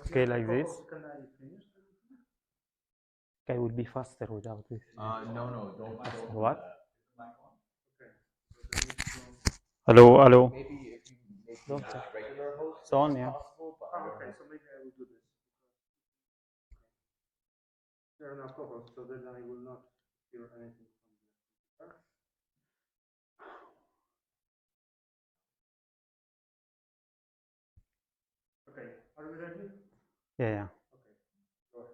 Okay, like this. Okay, will be faster without this. No, don't Faster. do What? that. Hello, hello. Maybe if you make Don't me say. a regular host, It's on, it's yeah. possible, but I don't know. So maybe I will do this. There are no co-hosts, so then I will not hear anything from the computer. Okay, are we ready? Yeah, yeah. Okay, go ahead.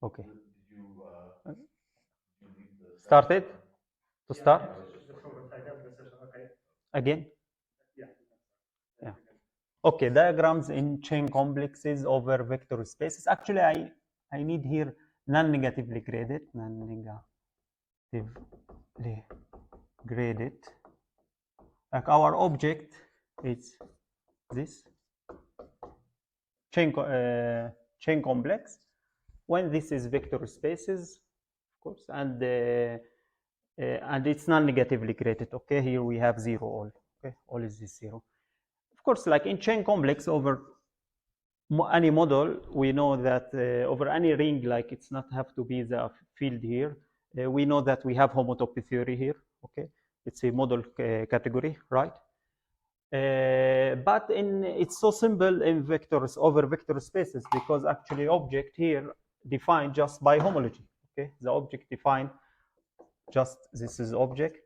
Okay. Did you leave the Started? To start? The progress, I have the session, okay. Again? Yeah. Yeah. Okay, diagrams in chain complexes over vector spaces. Actually, I need here non-negatively graded, non-negatively graded. Like our object is this chain complex. When this is vector spaces, of course, and it's non-negatively graded. Okay, here we have zero all. Okay, all is this zero. Of course, like in chain complex over any model, we know that over any ring, like it's not have to be the field here. We know that we have homotopy theory here. Okay, it's a model category, right? But it's so simple in vectors over vector spaces because actually object here defined just by homology. Okay, the object defined just this is object,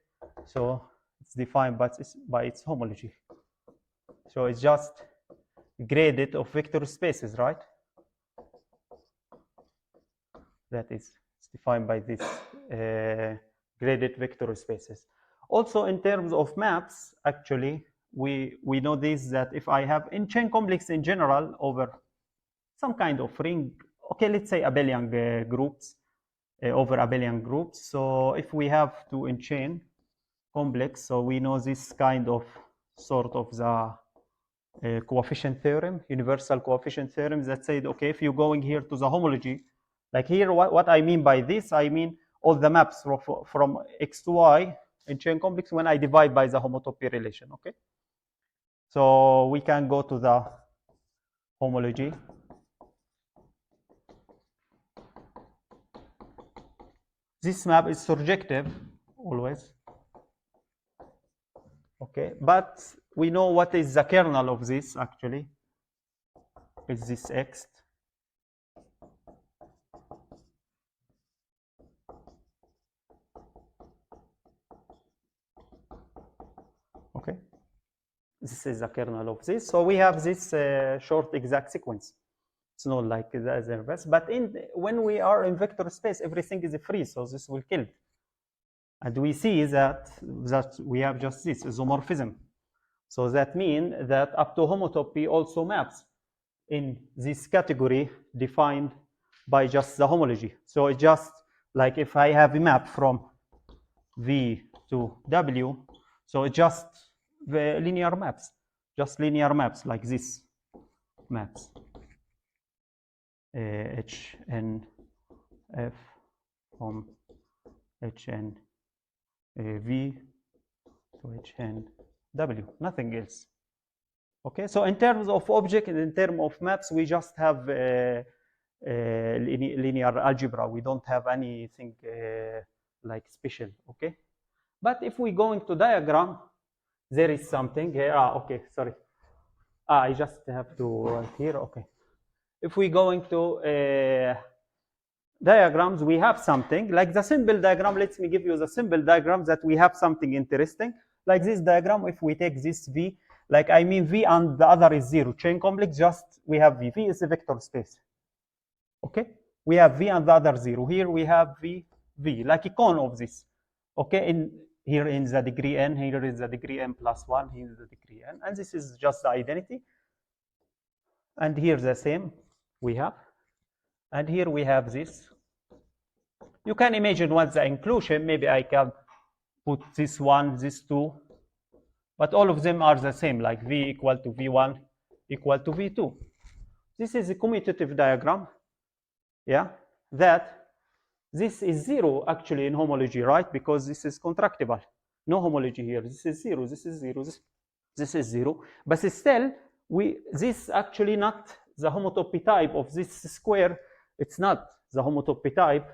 so it's defined by its homology. So it's just graded of vector spaces, right? That is it's defined by this graded vector spaces. Also, in terms of maps, actually, we know this that if I have in chain complex in general over some kind of ring, okay, let's say abelian groups over abelian groups. So if we have to in chain complex, so we know this kind of sort of the coefficient theorem, universal coefficient theorem that said, okay, if you're going here to the homology, like here, what I mean by this, I mean all the maps from X to Y in chain complex when I divide by the homotopy relation, okay? So we can go to the homology. This map is surjective always, okay? But we know what is the kernel of this actually. It's this X. Okay, this is the kernel of this. So we have this short exact sequence. It's not like the reverse. But when we are in vector space, everything is free, so this will kill. And we see that we have just this isomorphism. So that means that up to homotopy also maps in this category defined by just the homology. So it's just like if I have a map from V to W, so it's just the linear maps, just linear maps like this maps. H N F from H N V to H N W, nothing else. Okay, so in terms of object and in terms of maps, we just have linear algebra. We don't have anything like special, okay? But if we go into diagram, there is something here. Okay, sorry. I just have to write here, okay. If we go into diagrams, we have something like the symbol diagram. Let me give you the symbol diagram that we have something interesting. Like this diagram, if we take this V, like I mean V and the other is zero, chain complex, just we have V. V is a vector space. Okay, we have V and the other zero. Here we have V, like a cone of this. Okay, here in the degree n, here is the degree n plus 1, here is the degree n, and this is just the identity. And here the same we have. And here we have this. You can imagine what's the inclusion. Maybe I can put this one, this two, but all of them are the same, like V equal to V1 equal to V2. This is a commutative diagram, yeah, that this is zero actually in homology, right? Because this is contractible. No homology here. This is zero, this is zero, this is zero. But still, this actually not the homotopy type of this square, it's not the homotopy type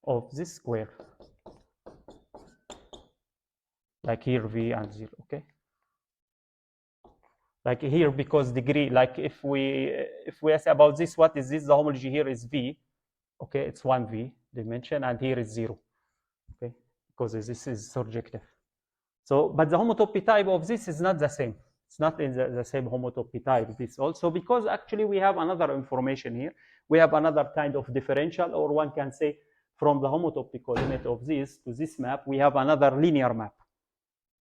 of this square. Like here, V and 0, okay? Like here, because degree, like if we ask about this, what is this? The homology here is V, okay? It's 1V dimension, and here is 0, okay? Because this is surjective. So, but the homotopy type of this is not the same. It's not in the same homotopy type, this also, because actually we have another information here. We have another kind of differential, or one can say from the homotopic limit of this to this map, we have another linear map.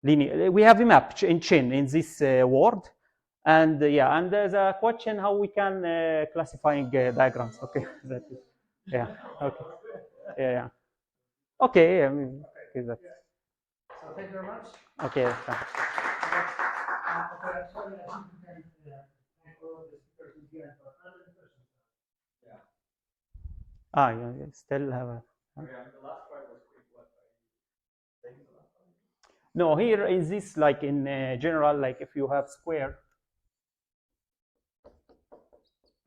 We have a map in chain in this word. And yeah, and there's a question how we can classifying diagrams. Okay, that is, yeah, okay, yeah. Okay, I mean, okay, that's, So thank you very much. okay, thanks. Okay, actually, I think we can thank all the speakers again for other questions. Yeah, still have a. The last part was quick. What things the last part? No, here is this like in general, like if you have square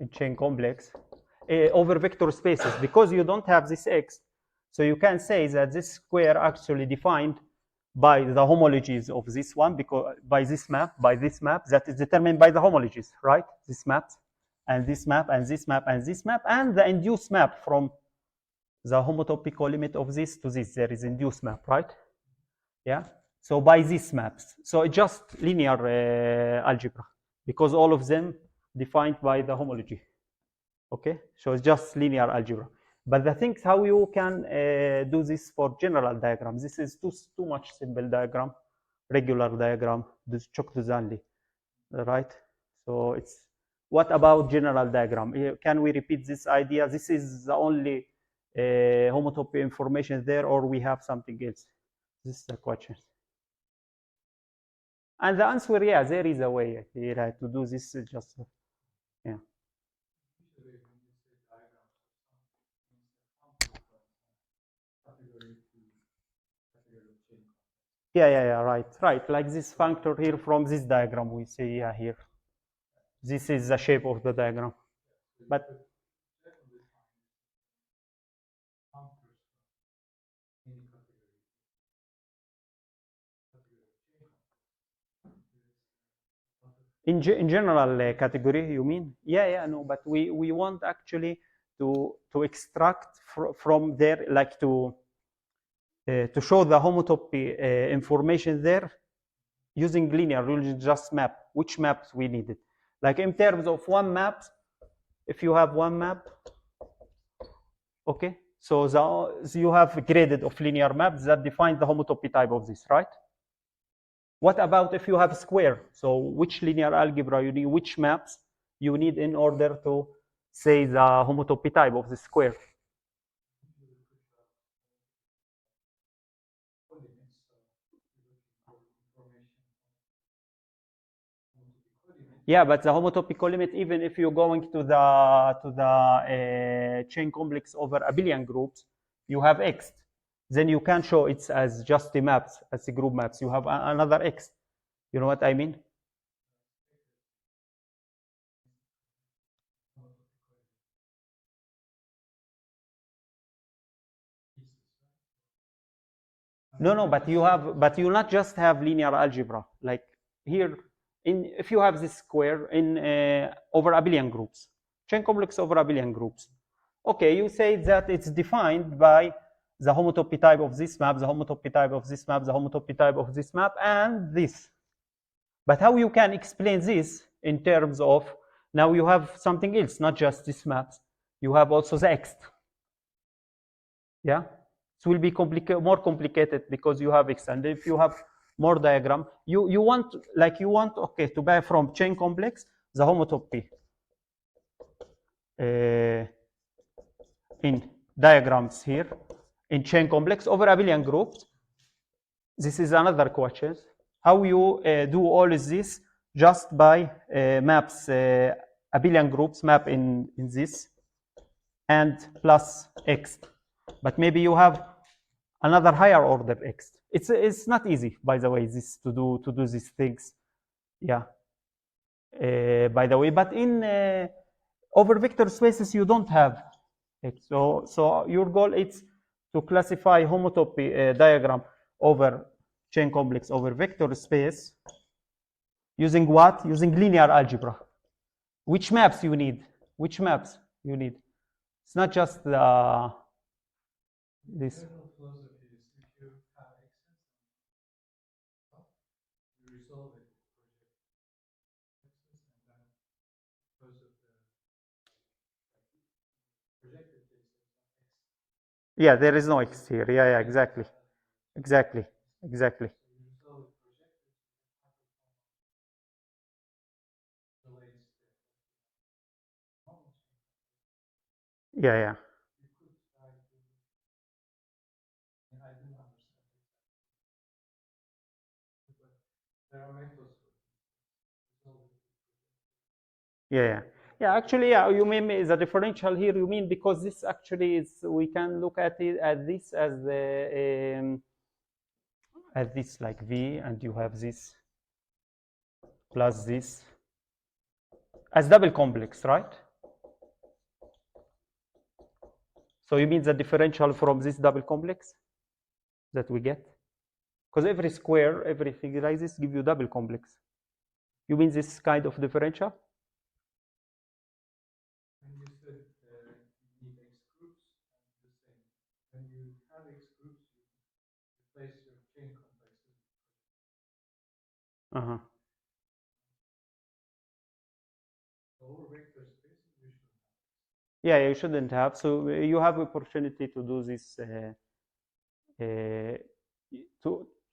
in chain complex over vector spaces, because you don't have this x, so you can say that this square actually defined by the homologies of this one, because by this map that is determined by the homologies, right? This map and this map and this map and this map, and the induced map from the homotopic limit of this to this, there is induced map, right? Yeah. So by these maps, so it's just linear algebra, because all of them defined by the homology. Okay, so it's just linear algebra. But the thing is how you can do this for general diagrams. This is too much simple diagram, regular diagram, this Chok-Duzanli, right? So it's, what about general diagram? Can we repeat this idea? This is the only homotopy information there, or we have something else? This is the question. And the answer, yeah, there is a way to do this. Just yeah. Yeah, right. Like this functor here from this diagram, we see here. This is the shape of the diagram. But in general category, you mean? Yeah, no, but we want actually to extract from there, like to show the homotopy information there using linear, we'll just map which maps we needed. Like in terms of one map, if you have one map, okay, so you have a graded of linear maps that define the homotopy type of this, right? What about if you have a square? So which linear algebra you need, which maps you need in order to say the homotopy type of the square? Yeah, but the homotopic limit, even if you're going to the chain complex over abelian groups, you have x. Then you can show it as just the maps, as the group maps. You have another x. You know what I mean? No, but you not just have linear algebra. Like here, if you have this square in over abelian groups, chain complex over abelian groups. Okay, you say that it's defined by the homotopy type of this map, the homotopy type of this map, the homotopy type of this map, and this. But how you can explain this in terms of, now you have something else, not just these maps. You have also the X. Yeah? It will be more complicated because you have X. And if you have more diagram, you want, okay, to buy from chain complex, the homotopy in diagrams here, in chain complex over abelian groups. This is another question. How you do all of this just by maps, abelian groups map in this, and plus X. But maybe you have another higher order X. It's not easy, by the way, this to do these things. Yeah. by the way. But in over vector spaces, you don't have it. So your goal is to classify homotopy diagram over chain complex over vector space using what? Using linear algebra. Which maps you need? Which maps you need? It's not just this. General philosophy is if you have excess, you resolve it with project excess, and then because of the projected case, there's no x. Yeah, there is no x here. Yeah, yeah, exactly. Exactly. Exactly. So you resolve it projected, delays the normal chain. Yeah, yeah. You could try to, and I didn't understand exactly, but there are methods for this. Resolve it with projected. Yeah, yeah. Yeah, actually, yeah, you mean the differential here, you mean because this actually is, we can look at it at this as this like V, and you have this plus this as double complex, right? So you mean the differential from this double complex that we get? Because every square, everything like this give you double complex. You mean this kind of differential? And you said you need X groups, and the same. When you have X groups, you replace your chain complexes. Uh-huh. Over vector spaces, you should have X. Yeah, you shouldn't have. So you have opportunity to do this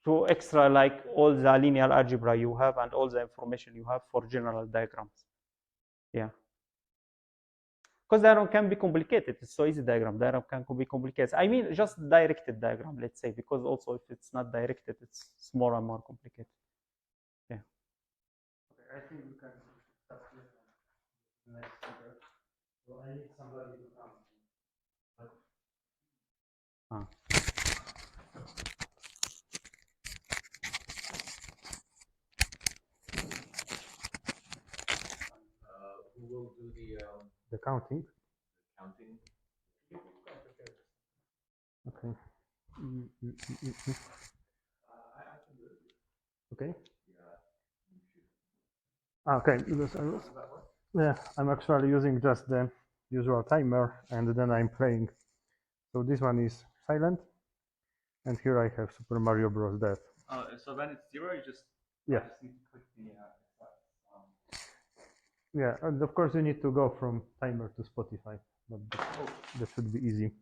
to extra like all the linear algebra you have and all the information you have for general diagrams. Yeah. Because diagram can be complicated. It's so easy diagram. Diagram can be complicated. I mean, just directed diagram, let's say, because also if it's not directed, it's more and more complicated. Yeah. Okay, I think we can start here on the next speaker. So I need somebody to come. Ah. Who will do The counting. counting? Okay. I can do it. Okay. Yeah, you should. Okay. Because yeah, I'm actually using just the usual timer, and then I'm playing. So this one is silent, and here I have Super Mario Bros. Death. So when it's 0, you just Yeah. just need to click the Yeah, and of course you need to go from timer to Spotify, but that should be easy.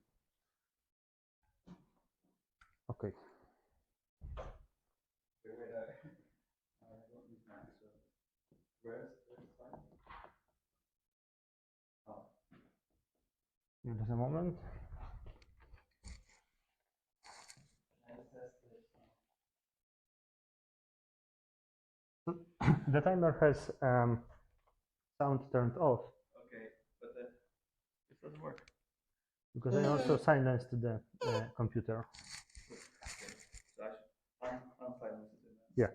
Okay. Where's time? Oh. Just a moment. The timer has sound turned off Okay, but then it doesn't work. because I also silenced the computer. So I should unsilence it. Yeah.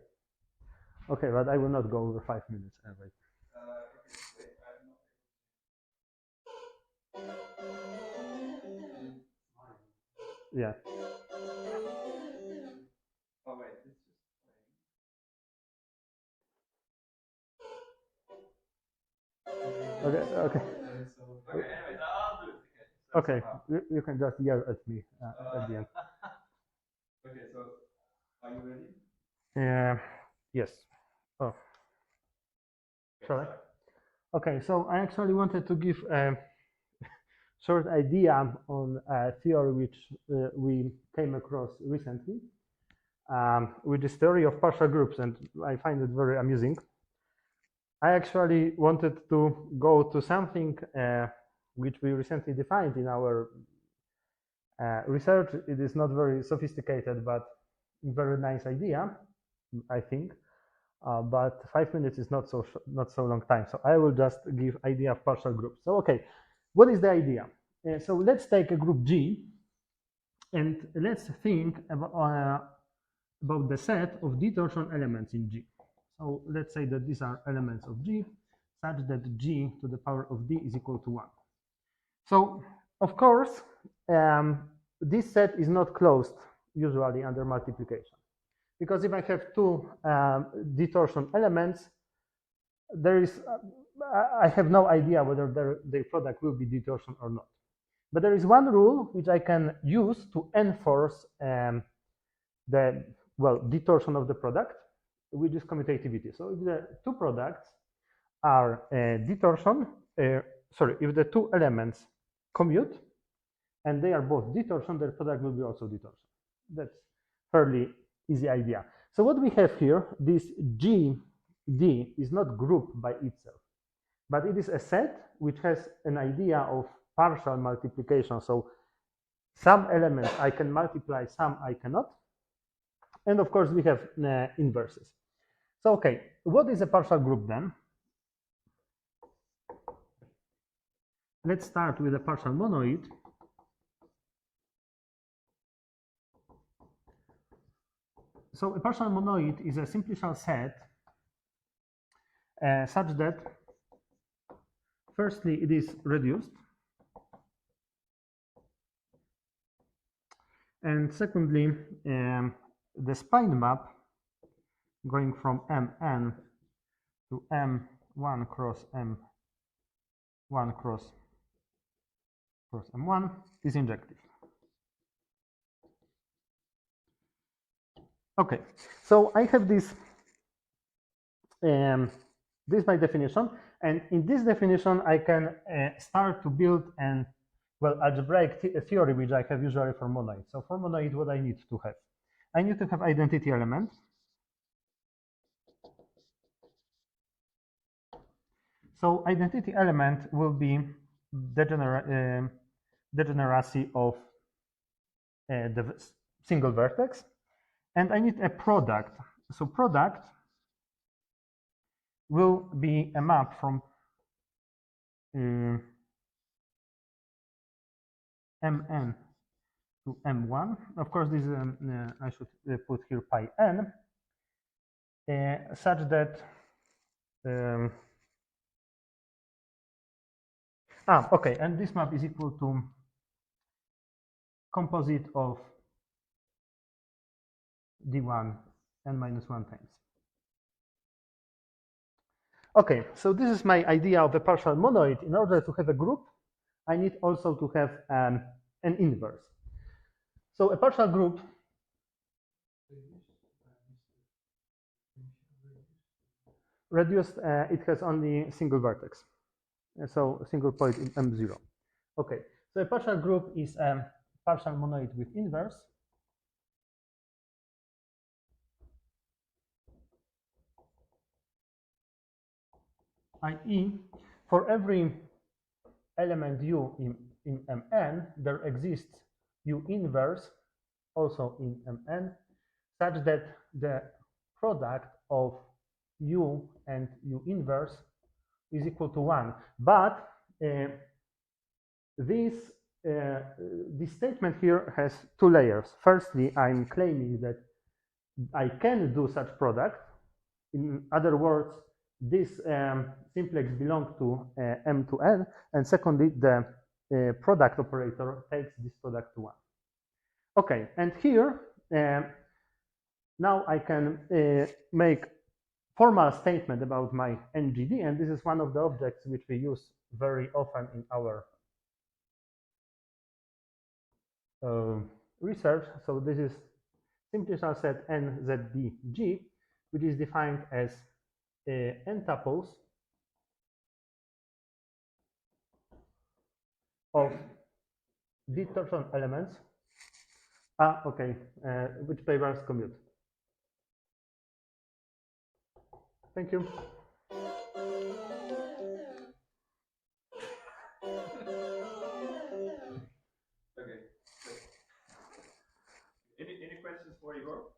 Okay, but I will not go over 5 minutes anyway. Okay, wait, I'm not. Yeah. Oh wait, it's just playing. Okay. Okay. Okay, anyways, I'll do it. Okay. You can just yell at me at the end. Okay, so are you ready? Yes. Oh. Shall I? Okay, so I actually wanted to give a short idea on a theory which we came across recently, with this theory of partial groups, and I find it very amusing. I actually wanted to go to something which we recently defined in our research. It is not very sophisticated, but very nice idea, I think. But 5 minutes is not so long time. So I will just give idea of partial groups. So okay, what is the idea? So let's take a group G, and let's think about the set of d torsion elements in G. So let's say that these are elements of G, such that G to the power of D is equal to 1. So, of course, this set is not closed usually under multiplication, because if I have two D-torsion elements, there is I have no idea whether their product will be D-torsion or not. But there is one rule which I can use to enforce the D-torsion of the product, which is commutativity. So if the two products are D-torsion, if the two elements commute and they are both D-torsion, their product will be also D-torsion. That's fairly easy idea. So what we have here, this GD is not grouped by itself, but it is a set which has an idea of partial multiplication. So some elements I can multiply, some I cannot. And of course, we have inverses. So, okay, what is a partial group then? Let's start with a partial monoid. So a partial monoid is a simplicial set such that firstly it is reduced, and secondly the spine map going from Mn to M1 cross M1 cross M1 is injective. Okay, so I have this this is my definition, and in this definition I can start to build an algebraic theory which I have usually for monoid. So for monoid, what I need to have? I need to have identity element. So identity element will be degeneracy of the single vertex, and I need a product. So product will be a map from Mn to M1. Of course, this is I should put here pi n, such that okay, and this map is equal to composite of D1 n minus 1 times. Okay, so this is my idea of a partial monoid. In order to have a group, I need also to have an inverse. So a partial group reduced, it has only single vertex, so a single point in M0. Okay, so a partial group is a partial monoid with inverse. i.e., for every element u in Mn, there exists u inverse also in Mn, such that the product of u and u inverse is equal to 1. But this statement here has two layers. Firstly, I'm claiming that I can do such product. In other words, this simplex belongs to M to N, and secondly, the product operator takes this product to 1. Okay, and here now I can make formal statement about my NGD, and this is one of the objects which we use very often in our research. So this is simplicial set NZDG, which is defined as n tuples of D-torsion elements. Okay, which papers commute. Thank you. Okay. Any questions for Igor?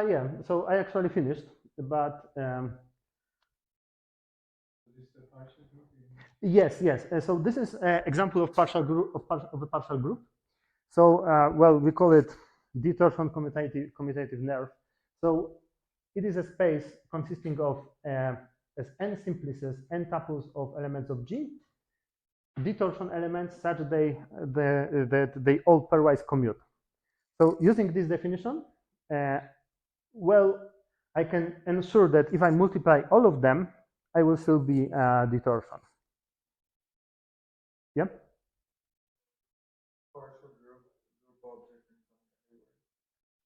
Yeah, so I actually finished, but yes. So this is an example of partial group of a partial group. So we call it D-torsion commutative nerve. So it is a space consisting of as n simplices, n tuples of elements of G, detorsion elements such that they all pairwise commute. So using this definition, well, I can ensure that if I multiply all of them, I will still be detorsion. Yep. Partial group object in some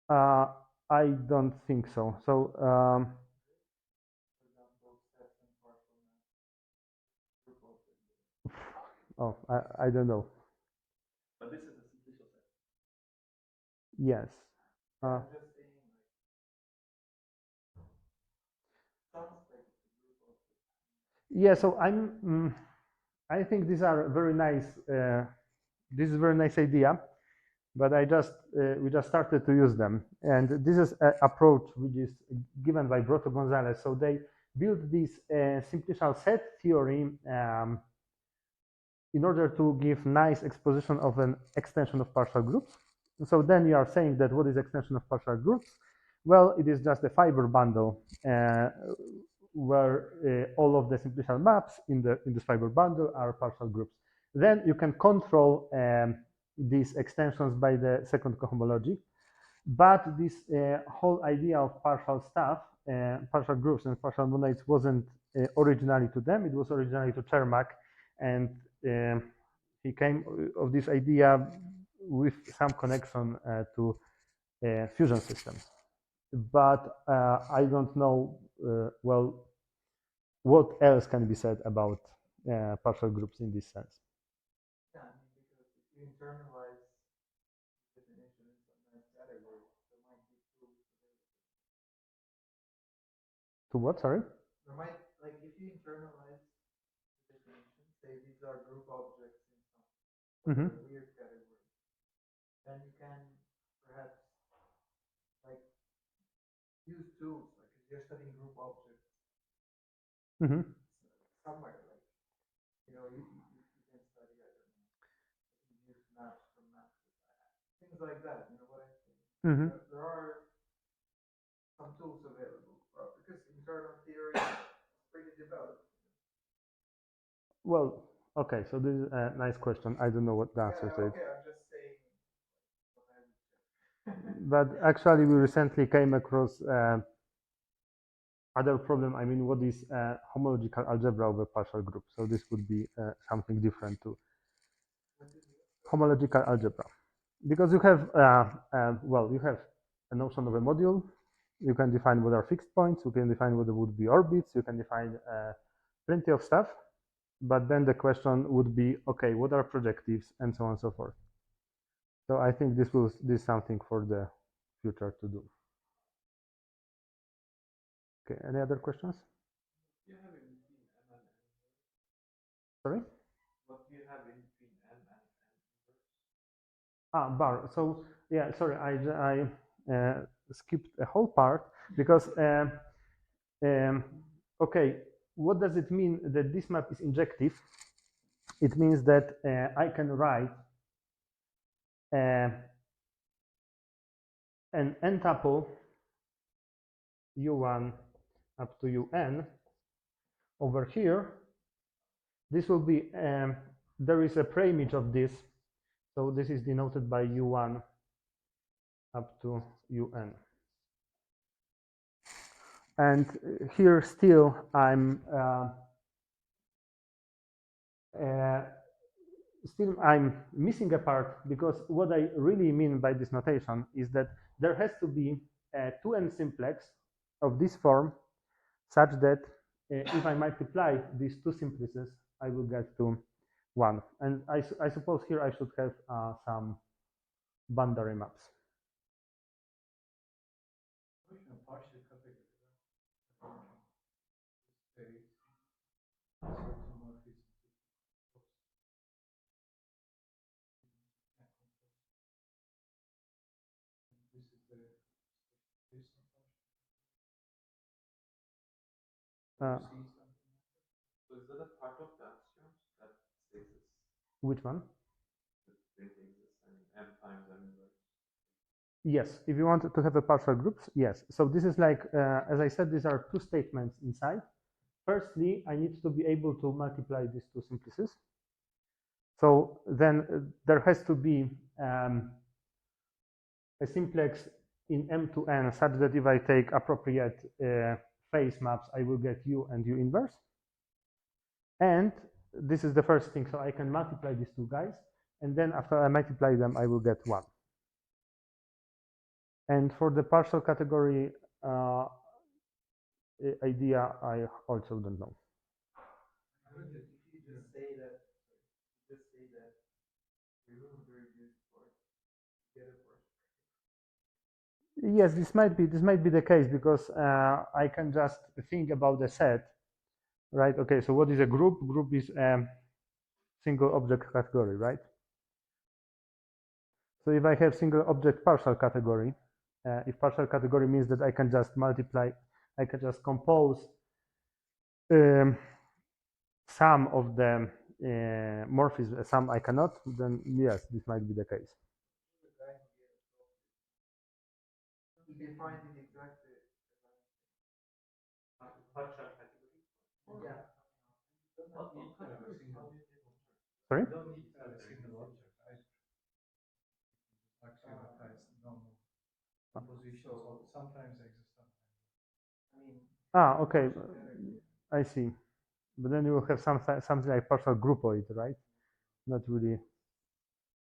category. I don't think so. So, For example, sets and partial maps group object. oh, I don't know. But this is a simplicial set. Yes. I'm just saying, like, sounds like it's a group object. Yeah. So I think these are very nice. This is a very nice idea, but we just started to use them, and this is an approach which is given by Broto Gonzalez. So they built this simplicial set theory in order to give nice exposition of an extension of partial groups. So then you are saying that what is extension of partial groups? Well, it is just a fiber bundle where all of the simplicial maps in this fiber bundle are partial groups. Then you can control these extensions by the second cohomology. But this whole idea of partial stuff, partial groups and partial monoids wasn't originally to them. It was originally to Chermak, and he came of this idea with some connection to fusion systems. But I don't know well what else can be said about partial groups in this sense. Yeah, I mean, because if you internalize the definition in some nice category, there might be tools available. To what? Sorry. There might, like, if you internalize the definition, say these are group objects in some weird category, then you can perhaps, like, use tools, like if you're studying group objects somewhere, like, you know, you can study, I don't know, you use maps from maps, things like that, you know what I'm saying? There are some tools available, because internal theory is pretty developed. Well, okay, so this is a nice question. I don't know what the answer to it. Okay, I'm just saying what I would say. But actually, we recently came across other problem. I mean, what is homological algebra over partial group? So this would be something different too. Homological algebra, because you have well, you have a notion of a module. You can define what are fixed points. You can define what would be orbits. You can define plenty of stuff. But then the question would be, okay, what are projectives and so on and so forth. So I think this is something for the future to do. Okay, any other questions? What do you have in between M and N? Sorry? What do you have in between M and N? Ah, bar. So yeah, sorry, I skipped a whole part because okay, what does it mean that this map is injective? It means that I can write an n tuple u1 up to un over here. This will be there is a preimage of this, so this is denoted by u1 up to un. And here still I'm missing a part, because what I really mean by this notation is that there has to be a 2n simplex of this form such that if I multiply these two simplices, I will get to 1. And I suppose here I should have some boundary maps. Partial category. Isomorphism. This is the specification function. So is that a part of the axioms that exists? Which one? That it exists and M times M inverse. Yes, if you want to have a partial groups, yes. So this is like, as I said, these are two statements inside. Firstly, I need to be able to multiply these two simplices. So then there has to be a simplex in M to N such that if I take appropriate phase maps, I will get U and U inverse. And this is the first thing. So I can multiply these two guys. And then after I multiply them, I will get 1. And for the partial category idea, I also don't know. If you just say that, remove the reduced part, you get a portion. Yes, this might be the case because I can just think about the set, right? Okay, so what is a group? Group is a single object category, right? So if I have single object partial category, if partial category means that I can just multiply, I can just compose some of the morphism, some I cannot, then yes, this might be the case. He defined it exactly. Partial category. Yeah. Sorry? You don't need to have a single object, right? Axiomatized normal composition. So sometimes exist, sometimes. Ah, okay, I see. But then you will have something like partial groupoid, right? Not really.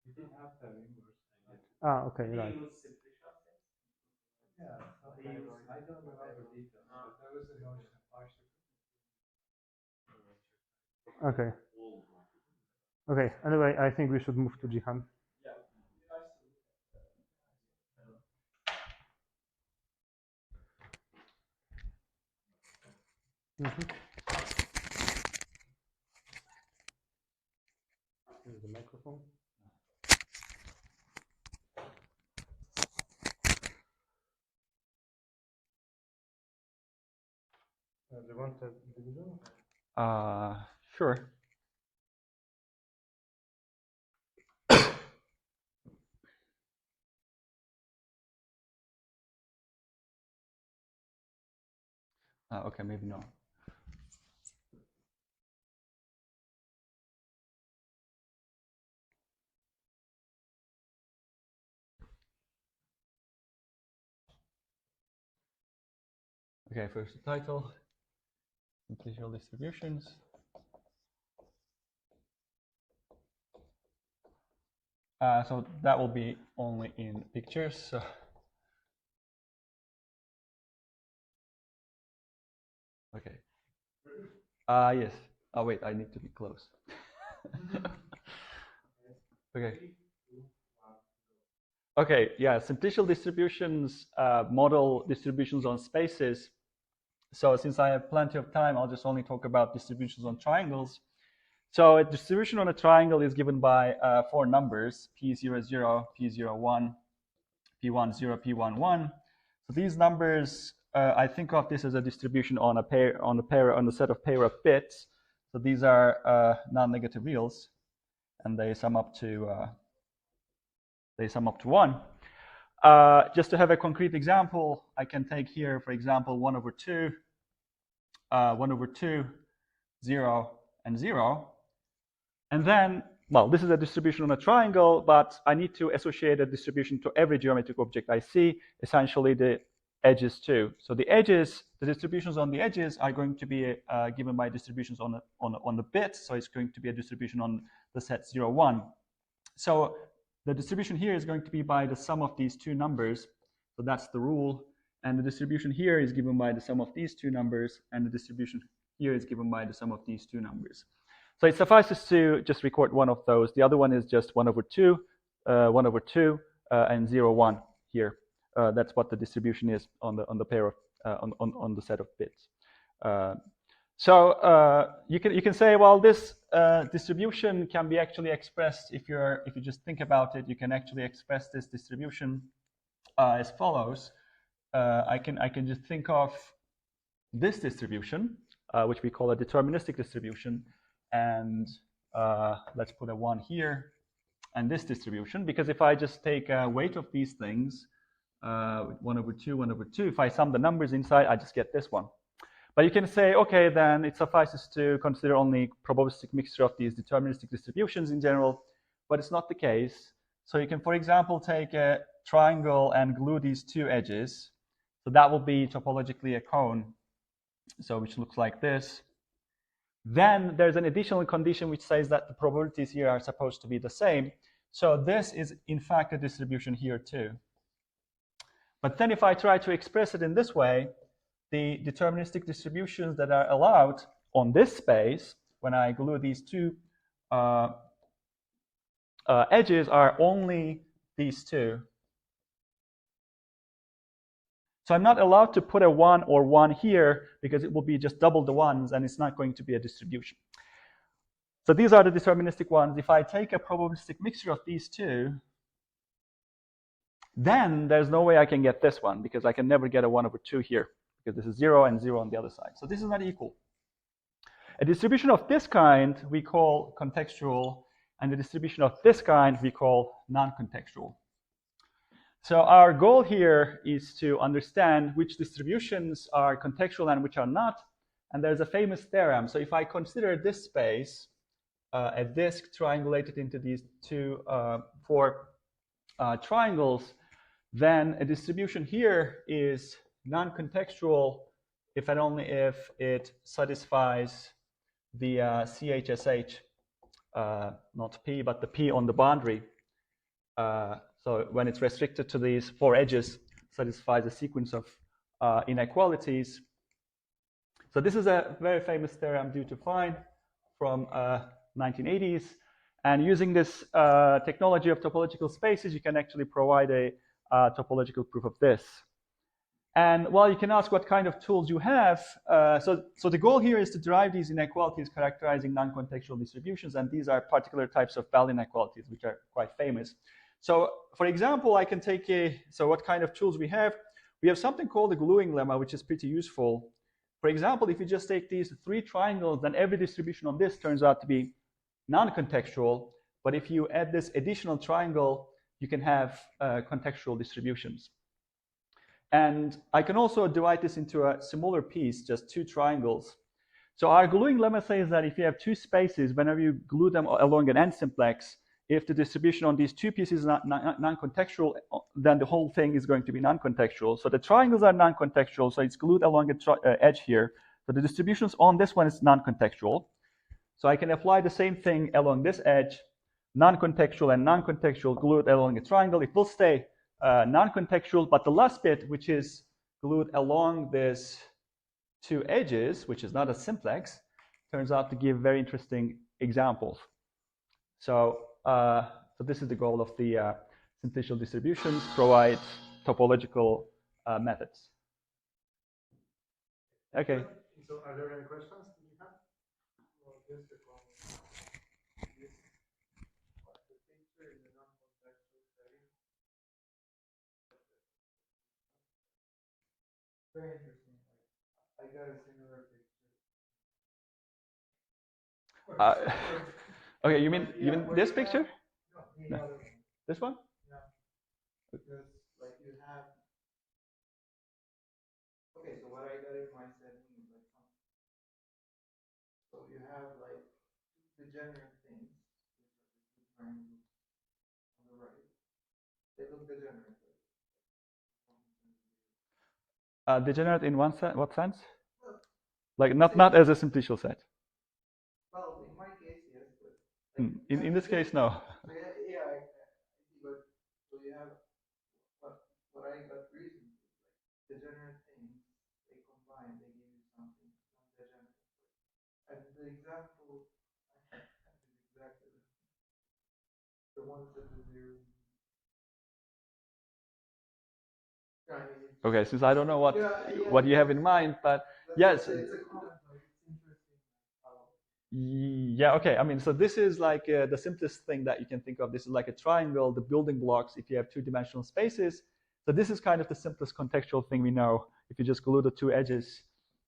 You don't have to have inverse. Ah, okay, right. Yeah, I don't remember details, but there was a notion of partial. Okay. Okay. Anyway, I think we should move to Jihan. Here's the microphone. Do you want the division? Sure. Okay, maybe not. Okay, first the title, simplicial distributions. So that will be only in pictures. So. Okay. Yes. Oh wait, I need to be close. Okay. Okay. Yeah. Simplicial distributions model distributions on spaces. So since I have plenty of time, I'll just only talk about distributions on triangles. So a distribution on a triangle is given by 4 numbers: p00, p01, p10, p11. So these numbers, I think of this as a distribution on a pair, on a set of pair of bits. So these are non-negative reals, and they sum up to 1. Just to have a concrete example, I can take here, for example, 1/2, 1/2, 0, and 0. And then, well, this is a distribution on a triangle, but I need to associate a distribution to every geometric object I see, essentially the edges too. So the edges, the distributions on the edges are going to be given by distributions on the bits. So it's going to be a distribution on the set 0, 1. So the distribution here is going to be by the sum of these two numbers. So that's the rule. And the distribution here is given by the sum of these two numbers. And the distribution here is given by the sum of these two numbers. So it suffices to just record one of those. The other one is just 1/2, 1/2, and 0, 1 here. That's what the distribution is on the pair of on the set of bits. So you can say, well, this distribution can be actually expressed if you just think about it. You can actually express this distribution as follows. I can just think of this distribution, which we call a deterministic distribution, and let's put a 1 here, and this distribution, because if I just take a weight of these things, 1 over 2, 1 over 2. If I sum the numbers inside, I just get this one. But you can say, okay, then it suffices to consider only probabilistic mixture of these deterministic distributions in general, but it's not the case. So you can, for example, take a triangle and glue these two edges. So that will be topologically a cone, so which looks like this. Then there's an additional condition which says that the probabilities here are supposed to be the same. So this is, in fact, a distribution here too. But then if I try to express it in this way, the deterministic distributions that are allowed on this space, when I glue these two edges, are only these two. So I'm not allowed to put a 1 or 1 here because it will be just double the ones and it's not going to be a distribution. So these are the deterministic ones. If I take a probabilistic mixture of these two, then there's no way I can get this one because I can never get a 1 over 2 here because this is 0 and 0 on the other side. So this is not equal. A distribution of this kind we call contextual, and the distribution of this kind we call non-contextual. So our goal here is to understand which distributions are contextual and which are not. And there's a famous theorem. So if I consider this space a disk triangulated into these four triangles, then a distribution here is non-contextual if and only if it satisfies the CHSH, not P, but the P on the boundary. So when it's restricted to these four edges, satisfies a sequence of inequalities. So this is a very famous theorem due to Fine from 1980s. And using this technology of topological spaces, you can actually provide a topological proof of this. And well, you can ask what kind of tools you have. So the goal here is to derive these inequalities characterizing non-contextual distributions. And these are particular types of Bell inequalities, which are quite famous. So for example, I can take so what kind of tools we have? We have something called the gluing lemma, which is pretty useful. For example, if you just take these three triangles, then every distribution on this turns out to be non-contextual. But if you add this additional triangle, you can have contextual distributions. And I can also divide this into a smaller piece, just two triangles. So our gluing lemma says that if you have two spaces, whenever you glue them along an n-simplex, if the distribution on these two pieces is non-contextual, then the whole thing is going to be non-contextual. So the triangles are non-contextual, so it's glued along an edge here. So the distributions on this one is non-contextual. So I can apply the same thing along this edge, non-contextual and non-contextual glued along a triangle. It will stay non-contextual, but the last bit, which is glued along this two edges, which is not a simplex, turns out to give very interesting examples. So this is the goal of the simplicial distributions, provide topological methods. Okay. So are there any questions that you have? Well, just a comment. The picture in the non-contextual setting. Very interesting. I got a similar picture. Okay, you mean this picture? No, the other one. This one? Yeah. Because like you have. Okay, so what I got in my setting is like something. So you have like degenerate things, which are the two triangles on the right. They look degenerate. Degenerate in what sense? Like not as a simplicial set. Well, in my case, yes, but like, in this case, no. So yeah, I see, but so you have what I got recently, like degenerate things, they combine, they give you something non-degenerate. And the example I have is exactly the ones that the zero. Okay, since I don't know what you have in mind, but yes. It's a comment, like it's interesting. Yeah, okay. I mean, so this is like the simplest thing that you can think of. This is like a triangle, the building blocks if you have two-dimensional spaces. So this is kind of the simplest contextual thing we know. If you just glue the two edges,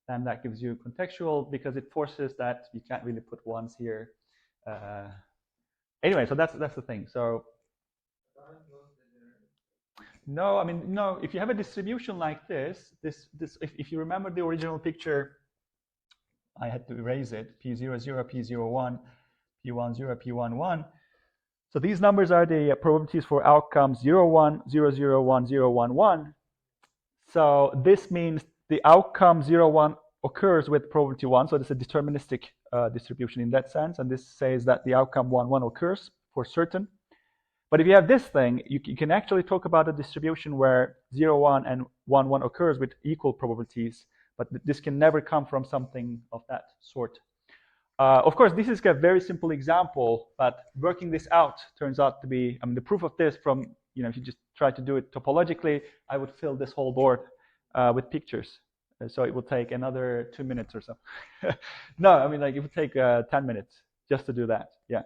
then that gives you contextual because it forces that you can't really put ones here. Anyway, so that's the thing. So No, I mean, no, if you have a distribution like this, if you remember the original picture, I had to erase it, P00, P01, P10, P11. So these numbers are the probabilities for outcomes 0, 1, 0, 0, 1, 0, 1, 1. So this means the outcome 0, 1 occurs with probability 1. So it's a deterministic distribution in that sense. And this says that the outcome 1, 1 occurs for certain. But if you have this thing, you can actually talk about a distribution where 0, 1 and 1, 1 occurs with equal probabilities. But this can never come from something of that sort. Of course, this is a very simple example, but working this out turns out to be, I mean, the proof of this from, if you just try to do it topologically, I would fill this whole board with pictures. So it would take another 2 minutes or so. No, I mean, like it would take 10 minutes just to do that. Yeah.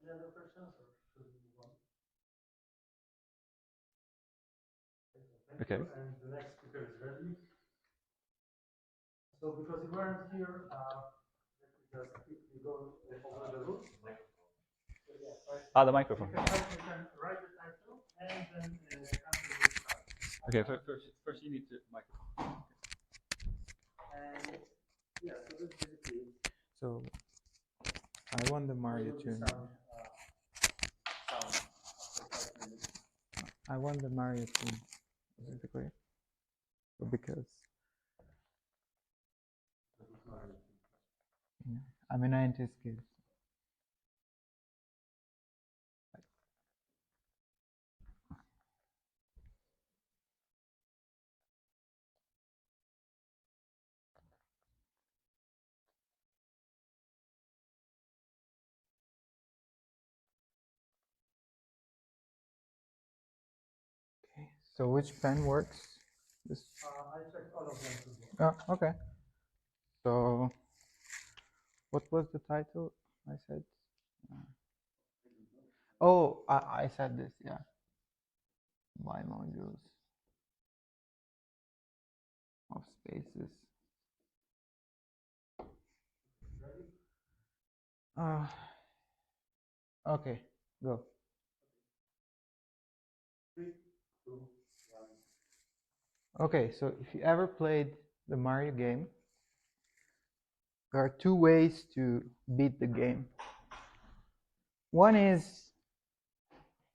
Any other questions, or should we move on? Okay. And the next speaker is ready. So because you weren't here, let me just quickly go over the rules. The microphone. You can write the title and then start. Okay, first you need the microphone. And yeah, so this basically is So I want the Mario tune. I want the Mario tune. Is it clear? Because I'm a 90s kid. Okay. So which pen works? This. I checked all of them. Oh, okay. So what was the title? I said. Oh, I said this. Yeah. Bimodules of spaces. Okay, go. 3, 2, 1. Okay, so if you ever played the Mario game, there are 2 ways to beat the game. One is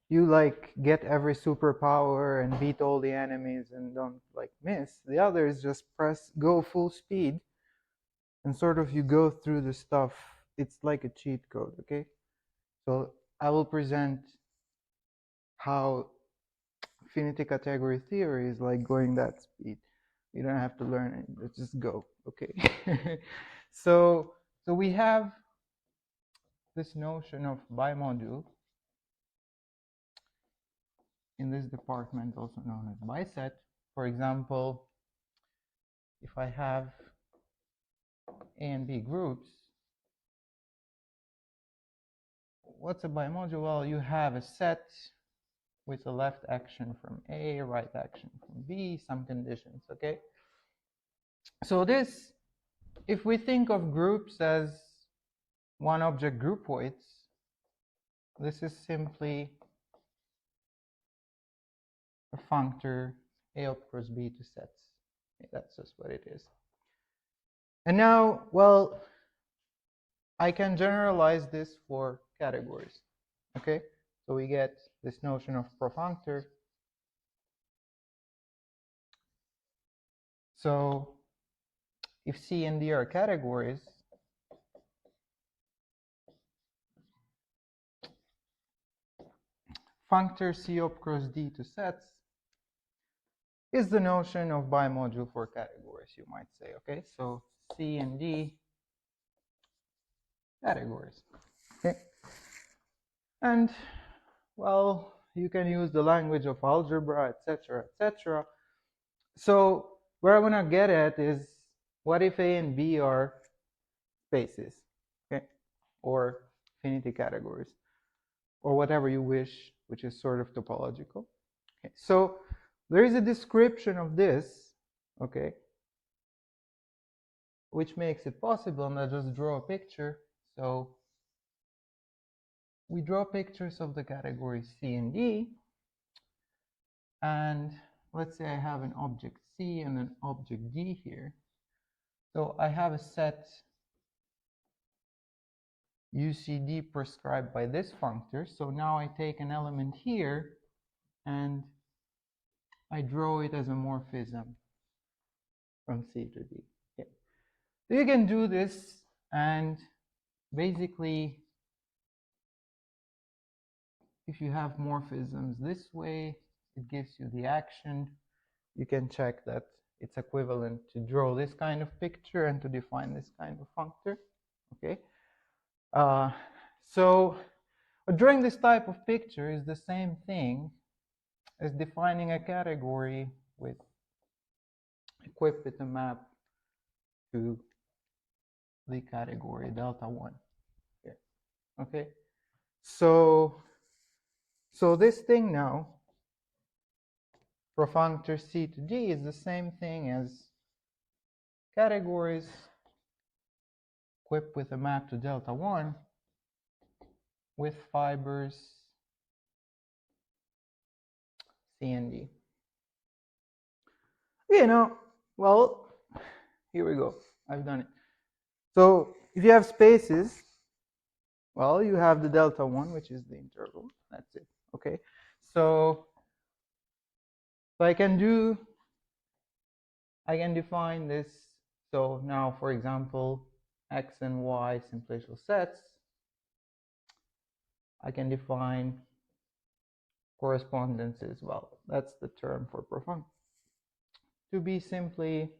you like get every superpower and beat all the enemies and don't like miss. The other is just go full speed and sort of you go through the stuff. It's like a cheat code, okay? So I will present how finity category theory is like going that speed. You don't have to learn it, let's just go, okay? So we have this notion of bimodule in this department, also known as biset. For example, if I have A and B groups, what's a bimodule? Well, you have a set with a left action from A, right action from B, some conditions, okay? So this, if we think of groups as one object groupoids, this is simply a functor A up cross B to sets. Okay, that's just what it is. And now, well, I can generalize this for categories, okay? So we get this notion of profunctor. So if C and D are categories, functor C up cross D to sets is the notion of bimodule for categories, you might say, okay? So C and D categories, okay? And, well, you can use the language of algebra, etc., etc. So where I want to get at is, what if A and B are spaces, okay? Or finity categories, or whatever you wish, which is sort of topological. Okay, so there is a description of this, okay, which makes it possible, and I'll just draw a picture. So we draw pictures of the categories C and D. And let's say I have an object C and an object D here. So I have a set UCD prescribed by this functor. So now I take an element here and I draw it as a morphism from C to D. Okay. So you can do this, and basically if you have morphisms this way, it gives you the action. You can check that it's equivalent to draw this kind of picture and to define this kind of functor. Okay. So drawing this type of picture is the same thing as defining a category equipped with a map to the category delta 1. Here. Okay. So this thing now, for functor C to D, is the same thing as categories equipped with a map to delta 1 with fibers C and D. You know, well, here we go. I've done it. So if you have spaces, well, you have the delta 1, which is the interval. That's it. Okay. So I can define this. So now, for example, X and Y simplicial sets. I can define correspondences. Well, that's the term for profunctor. To be simply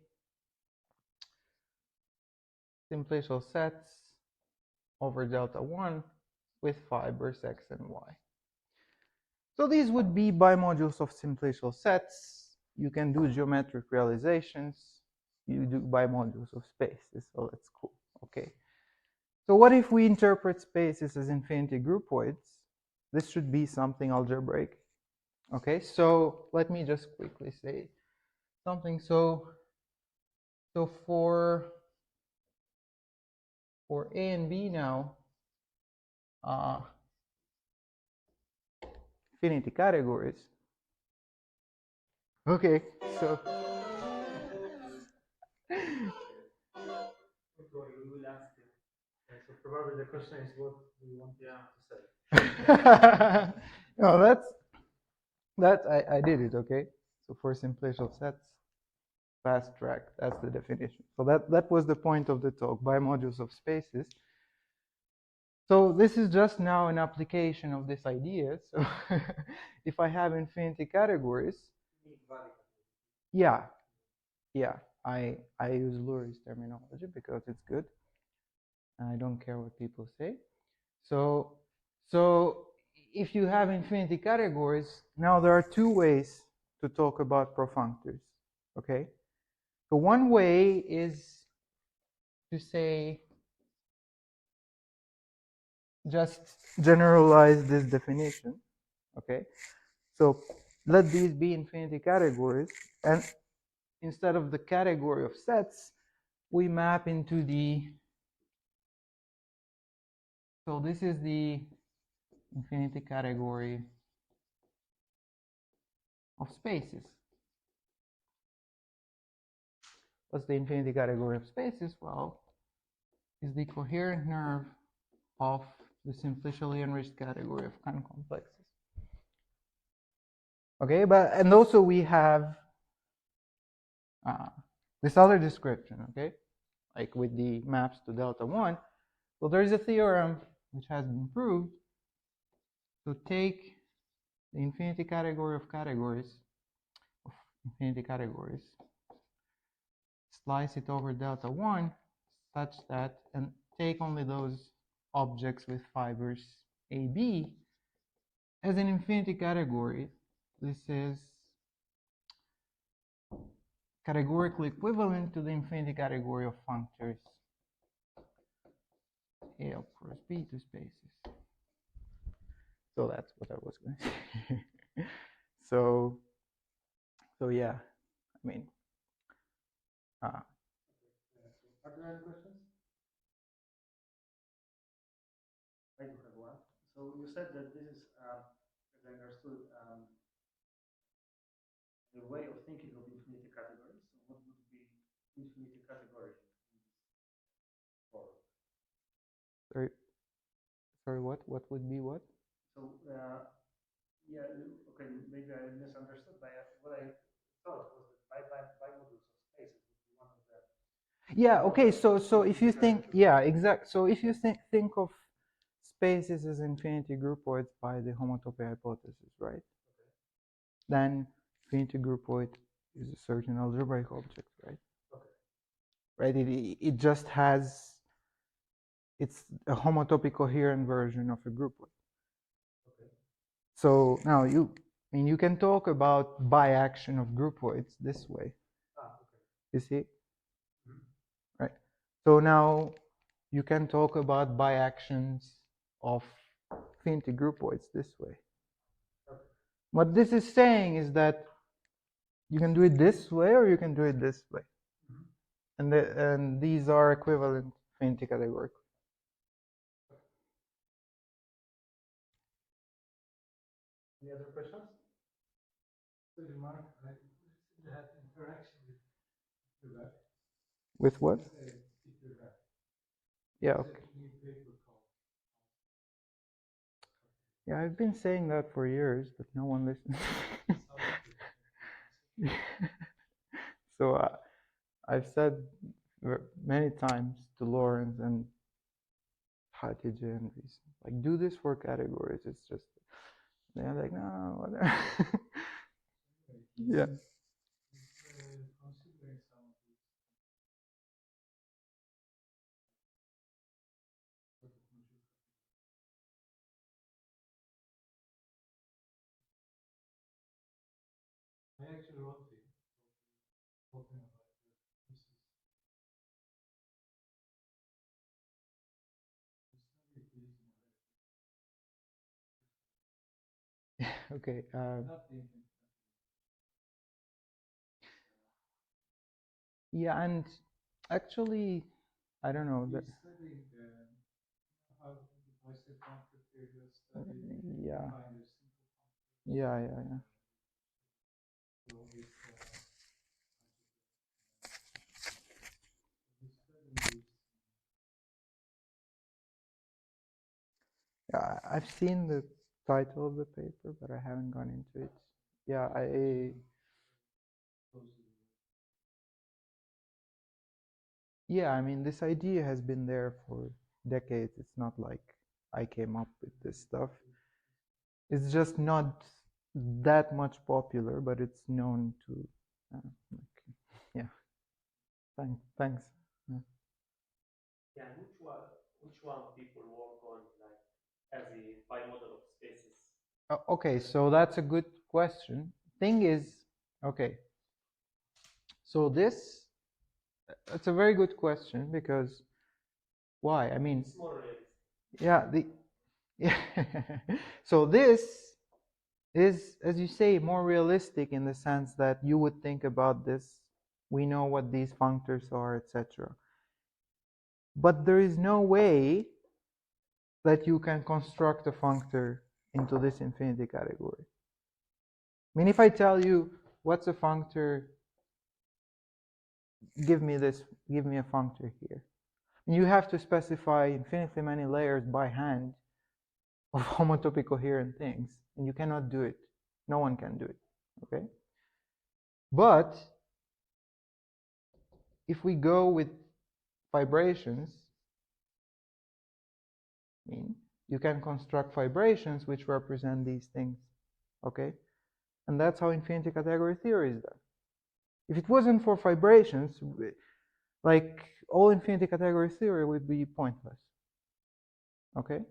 simplicial sets over delta 1 with fibers X and Y. So these would be bimodules of simplicial sets. You can do geometric realizations. You do bimodules of spaces, so that's cool. Okay. So what if we interpret spaces as infinity groupoids? This should be something algebraic. Okay, so let me just quickly say something. So for A and B now, infinity categories. Okay, so So probably the question is what we want to say. no, that's I did it. Okay, so for simplicial sets, fast track. That's the definition. So that was the point of the talk. Bimodules of spaces. So this is just now an application of this idea. So if I have infinity categories, yeah, I use Lurie's terminology because it's good. I don't care what people say. So if you have infinity categories, now there are two ways to talk about profunctors. Okay. So one way is to say, just generalize this definition. Okay. So let these be infinity categories, and instead of the category of sets, we map into the, so this is the infinity category of spaces. What's the infinity category of spaces? Well, is the coherent nerve of the simplicially enriched category of complexes. Okay, and also we have this other description, okay, like with the maps to delta 1. So there is a theorem which has been proved to take the infinity category of infinity categories, slice it over delta 1 such that, and take only those objects with fibers AB as an infinity category. This is categorically equivalent to the infinity category of functors A of course B to spaces. So that's what I was going to say. So yeah, I mean, Are there any questions? I do have one. So you said that this is, as I understood, the way of thinking of infinity categories. So what would be infinity category? Sorry, what? What would be what? So yeah, okay, maybe I misunderstood. But what I thought was that bimodals of spaces would be one of the. Yeah. Okay. So if you think, yeah, exact. So if you think of spaces as infinity groupoids by the homotopy hypothesis, right? Then infinity groupoid is a certain algebraic object, right? Okay. Right. It just has. It's a homotopy coherent version of a groupoid. Okay. So now you can talk about bi-action of groupoids this way. Okay. You see? Right. So now you can talk about bi-actions of infinity groupoids this way. Okay. What this is saying is that you can do it this way or you can do it this way. And these are equivalent infinity categorically. Any other questions? So Mark, I had interaction with that. With what? Yeah. Okay. Yeah, I've been saying that for years, but no one listens. So I've said many times to Lawrence and Hatice and like, do this for categories. It's just they're like, no, whatever. Yeah. I actually wrote it, talking about this is Okay. Yeah, and actually, I don't know. That, yeah. Yeah, yeah, yeah. Yeah, I've seen the title of the paper, but I haven't gone into it. Yeah, yeah, I mean, this idea has been there for decades. It's not like I came up with this stuff. It's just not that much popular, but it's known to, like, yeah. Thanks. Yeah. Yeah, and which one people work on like as a bimodal of spaces? Okay, so that's a good question. Thing is, okay, so this, it's a very good question because why? I mean, It's more realistic. yeah, yeah. So this is, as you say, more realistic in the sense that you would think about this. We know what these functors are, etc. But there is no way that you can construct a functor into this infinity category. I mean, if I tell you what's a functor, give me a functor here. You have to specify infinitely many layers by hand of homotopy coherent things, and you cannot do it. No one can do it. Okay? But if we go with fibrations, I mean, you can construct fibrations which represent these things. Okay? And that's how infinity category theory is done. If it wasn't for fibrations, like all infinity category theory would be pointless. Okay?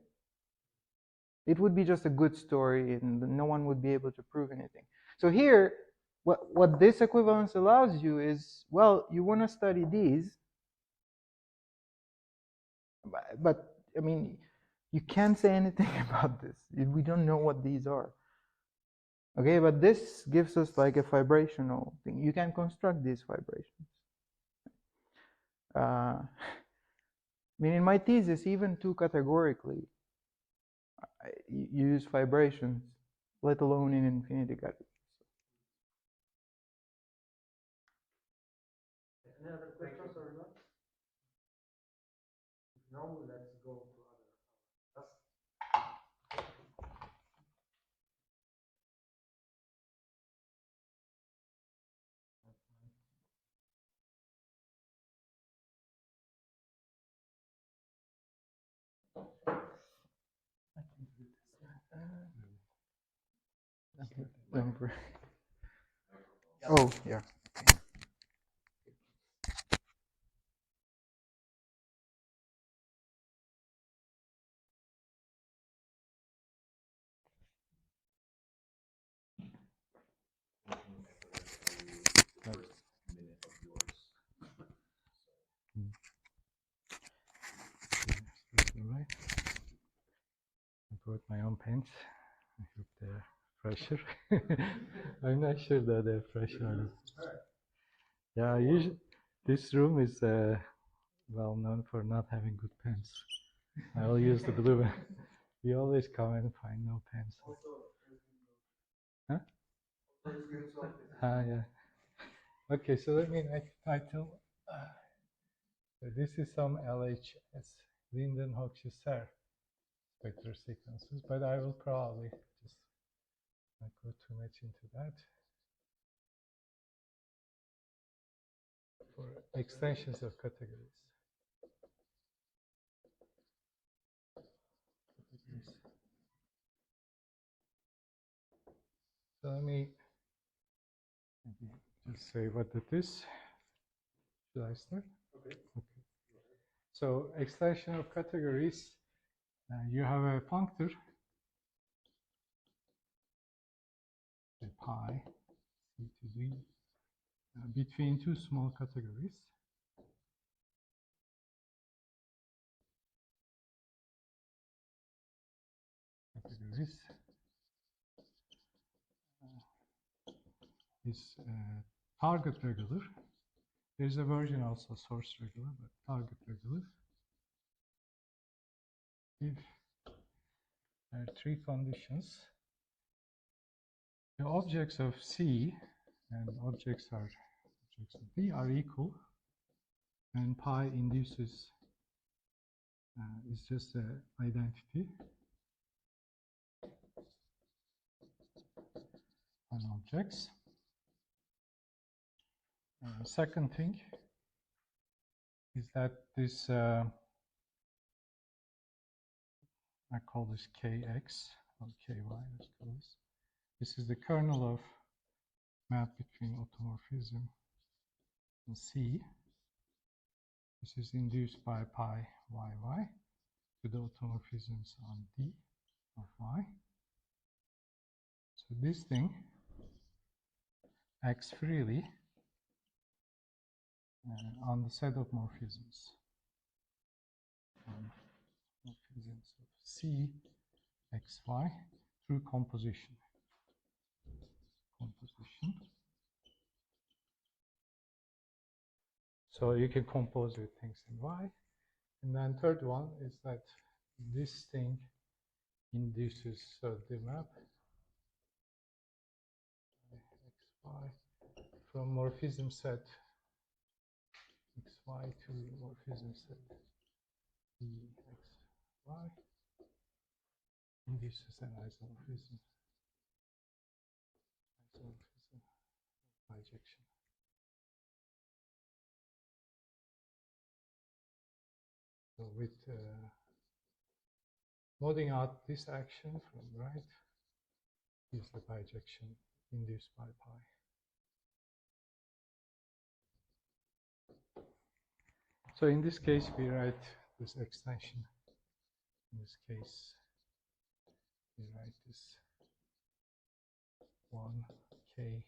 It would be just a good story and no one would be able to prove anything. So here, what this equivalence allows you is, well, you want to study these, but I mean, you can't say anything about this. We don't know what these are. Okay, but this gives us like a vibrational thing. You can construct these vibrations. I mean, in my thesis, even too categorically, you use vibrations, let alone in infinity category. Any other questions or not? No, let's go to other. Oh, yeah. Right. I brought my own pens. I hope they're fresher. I'm not sure that they're fresh or not. Yeah, usually this room is well known for not having good pens. I will use the blue one. We always come and find no pens. Huh? Yeah. Okay, so let me make a title. So this is some LHS, Linden-Hochschild spectral sequences, but I will probably just not go too much into that. For extensions of categories. So let me just say what it is. Should I start? Okay. So extension of categories, you have a functor, a pi, c to z, between two small categories. Is target regular. There's a version also source regular, but target regular. If there are three conditions, the objects of C and objects of B are equal, and pi induces is just an identity on objects. Second thing is that this I call this kx or ky. Let's call this. This is the kernel of map between automorphism and C. This is induced by pi yy to the automorphisms on D of y. So this thing acts freely on the set of morphisms. Morphisms of C, X, Y through composition. So you can compose with things in Y. And then third one is that this thing induces the map XY from morphism set XY to morphism set EXY induces an isomorphism bijection. So with modding out this action from right is the bijection induced by pi. So in this case, we write this extension. In this case, we write this 1 k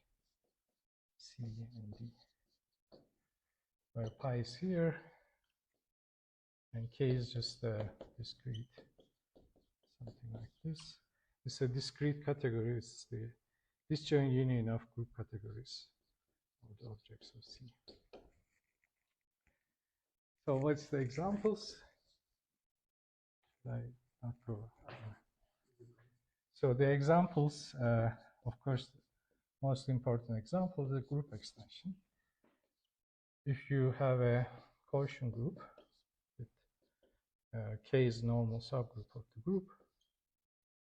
c and d, where pi is here and k is just a discrete, something like this. It's a discrete category. It's the disjoint union of group categories of the objects of C. So what's the examples? Should I not go? So the examples, of course, most important example is the group extension. If you have a quotient group with K is normal subgroup of the group,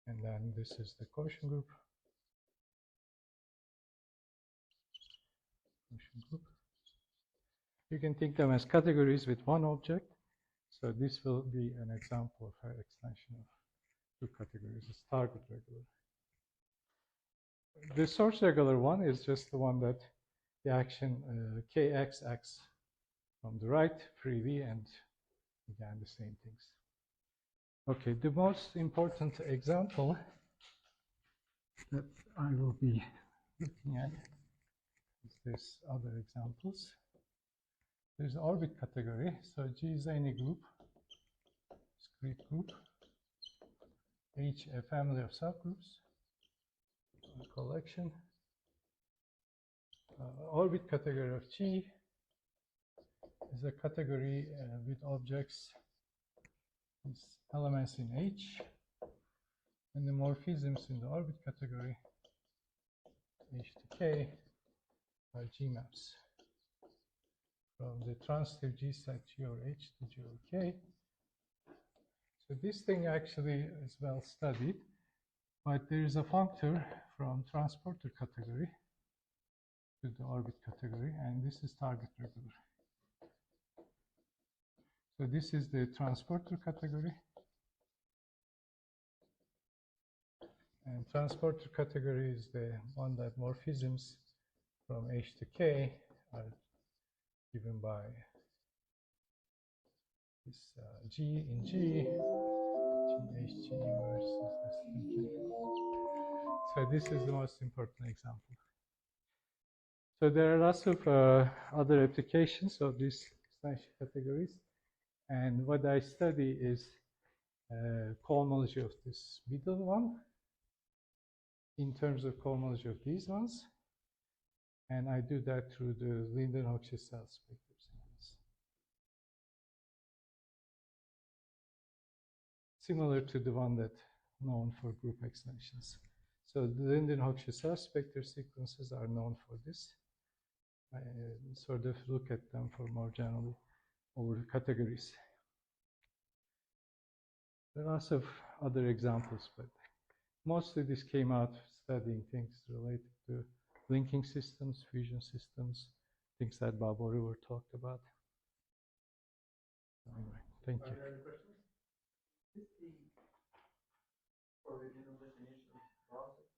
and then this is the quotient group. You can think them as categories with one object. So this will be an example of an extension of two categories. It's target regular. The source regular one is just the one that the action kx acts from the right, free v, and again the same things. Okay, the most important example that I will be looking at is this other examples. There's orbit category. So G is any group, discrete group. H a family of subgroups, a collection. Orbit category of G is a category with objects, with elements in H, and the morphisms in the orbit category H to K are G maps from the transitive G set G or H to G or K. So this thing actually is well studied, but there is a functor from transporter category to the orbit category, and this is target regular. So this is the transporter category, and transporter category is the one that morphisms from H to K are given by this G in G, GHG versus SNK. So this is the most important example. So there are lots of other applications of these extension categories, and what I study is cohomology of this middle one in terms of cohomology of these ones, and I do that through the Linden-Hochschild spectrum sequence. Similar to the one that known for group extensions. So the Linden-Hochschild spectrum sequences are known for this. I sort of look at them for more generally over the categories. There are lots of other examples, but mostly this came out studying things related to linking systems, fusion systems, things that Bob Oliver talked about. Anyway, thank you. Are there any questions? Is the original definition of process?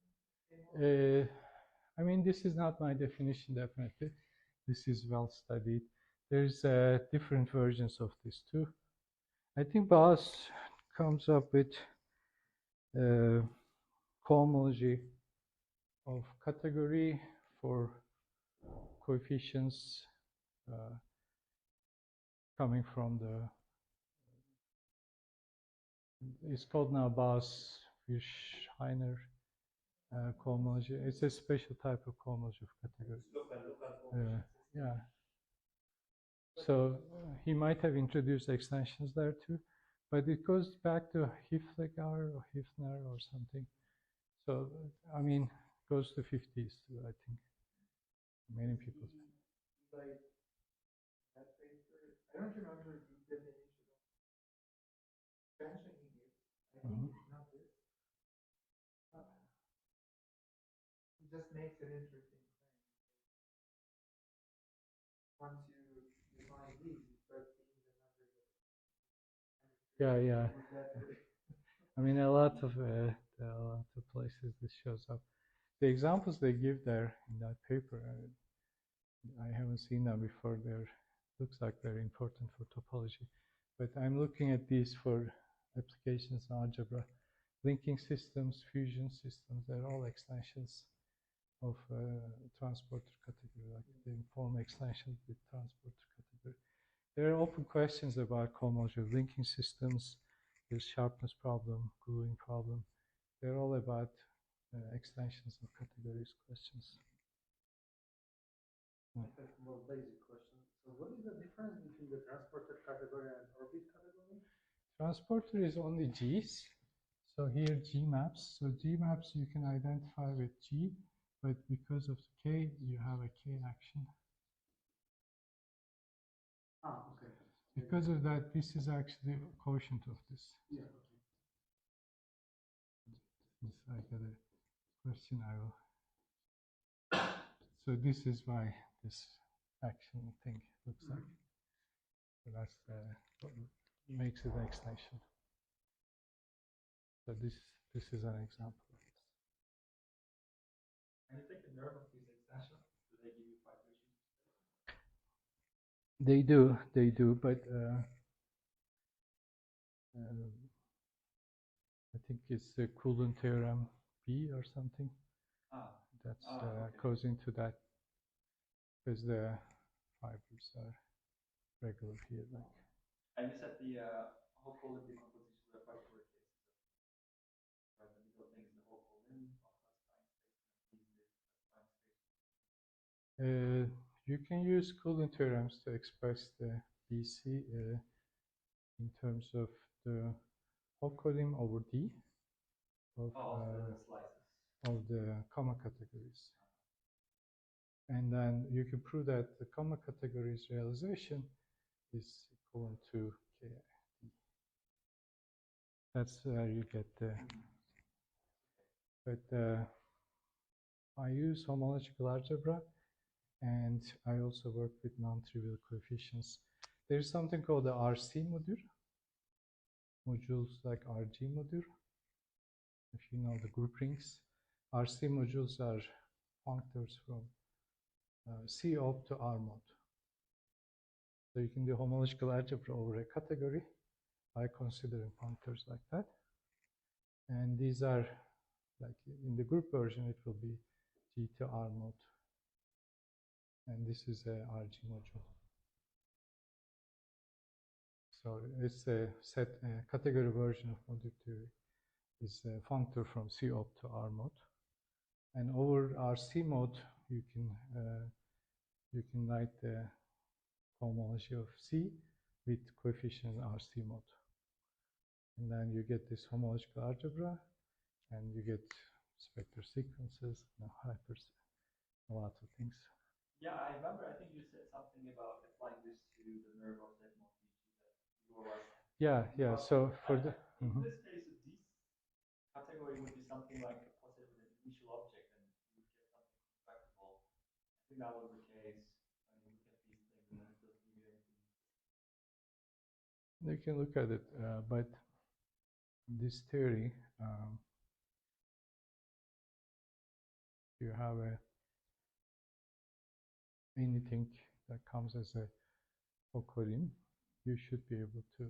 I mean, this is not my definition, definitely. This is well studied. There's different versions of this too. I think Bauss comes up with cohomology of category for coefficients coming from the, it's called now Bauss-Wirth-Heiner cohomology. It's a special type of cohomology of category. Yeah. So he might have introduced extensions there too, but it goes back to Hiflegar or Hifner or something. So, I mean, goes to 50s too, I think. Many people. Like that paper, I don't remember the definition of expansion he gives. I think it's not this. It just makes an interesting claim. Once you define these, you start seeing the numbers of. Yeah. I mean, a lot of places this shows up. The examples they give there in that paper, I haven't seen them before. Looks like they're important for topology, but I'm looking at these for applications in algebra, linking systems, fusion systems. They're all extensions of transporter category, like the informal extensions with transporter category. There are open questions about cohomology of linking systems. There's sharpness problem, gluing problem. They're all about extensions of categories questions. I have a more basic question. So what is the difference between the transporter category and orbit category? Transporter is only G's. So here G maps. So G maps you can identify with G, but because of K, you have a K action. Okay. Because of that, this is actually a quotient of this. Yeah. Since I got a question, I will. So this is why this action thing looks like. So that's what makes it an extension. So this is an example of this. And you take the nerve of these extensions, do they give you 5 issues? They do, but I think it's the Coulomb theorem B or something. That's okay. goes into that because the fibers are regular here. Like. And you said the whole column decomposition were particular cases. Right, the middle thing is the whole column of classifying space. You can use Coulomb theorems to express the BC in terms of the whole column over D of the slices. of the comma categories. And then you can prove that the comma categories realization is equivalent to K. That's where you get the. But I use homological algebra, and I also work with non-trivial coefficients. There's something called the RC module, modules like RG module. If you know the group rings, RC modules are functors from C op to R mod. So you can do homological algebra over a category by considering functors like that. And these are, like in the group version, it will be G to R mod. And this is a RG module. So it's a set category version of module theory. Is a functor from C op to R mod. And over RC mod, you can write the homology of C with coefficient RC mod. And then you get this homological algebra, and you get spectral sequences, hypers, a lot of things. Yeah, I remember. I think you said something about applying this to the nerve of that multi. Yeah. So for the in this case, this category would be something like a positive with an initial object, and you would get something contractible. I think that was the case when you look at these things, and then it doesn't give you anything. You can look at it, but this theory, you have anything that comes as a Hokorin, you should be able to.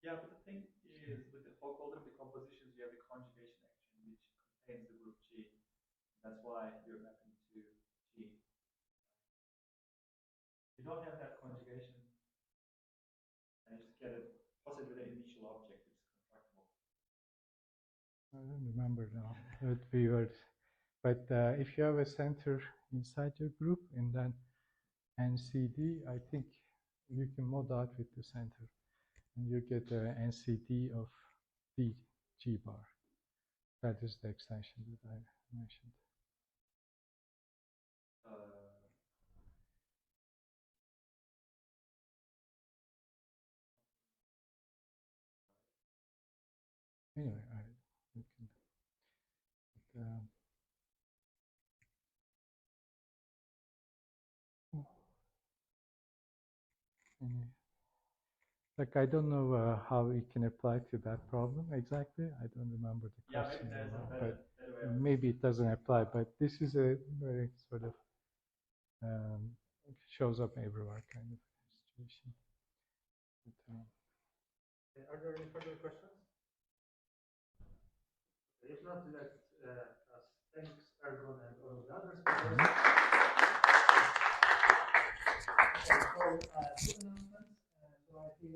Yeah, but the thing is, with the Hokorin decompositions, you have a conjugation action which contains the group G. That's why you're mapping to G. You don't have that conjugation, and you just get it positive with an initial object, which is contractible. I don't remember now. It would be weird. But if you have a center inside your group and then NCD, I think you can mod out with the center, and you get the NCD of D G bar. That is the extension that I mentioned. Anyway, we can. Like, I don't know how we can apply to that problem exactly. I don't remember the question, but maybe it doesn't apply. But this is a very sort of shows up everywhere kind of situation. But, are there any further questions? If not, let's thanks Ergon and all of the other speakers. Okay, so two announcements. So I think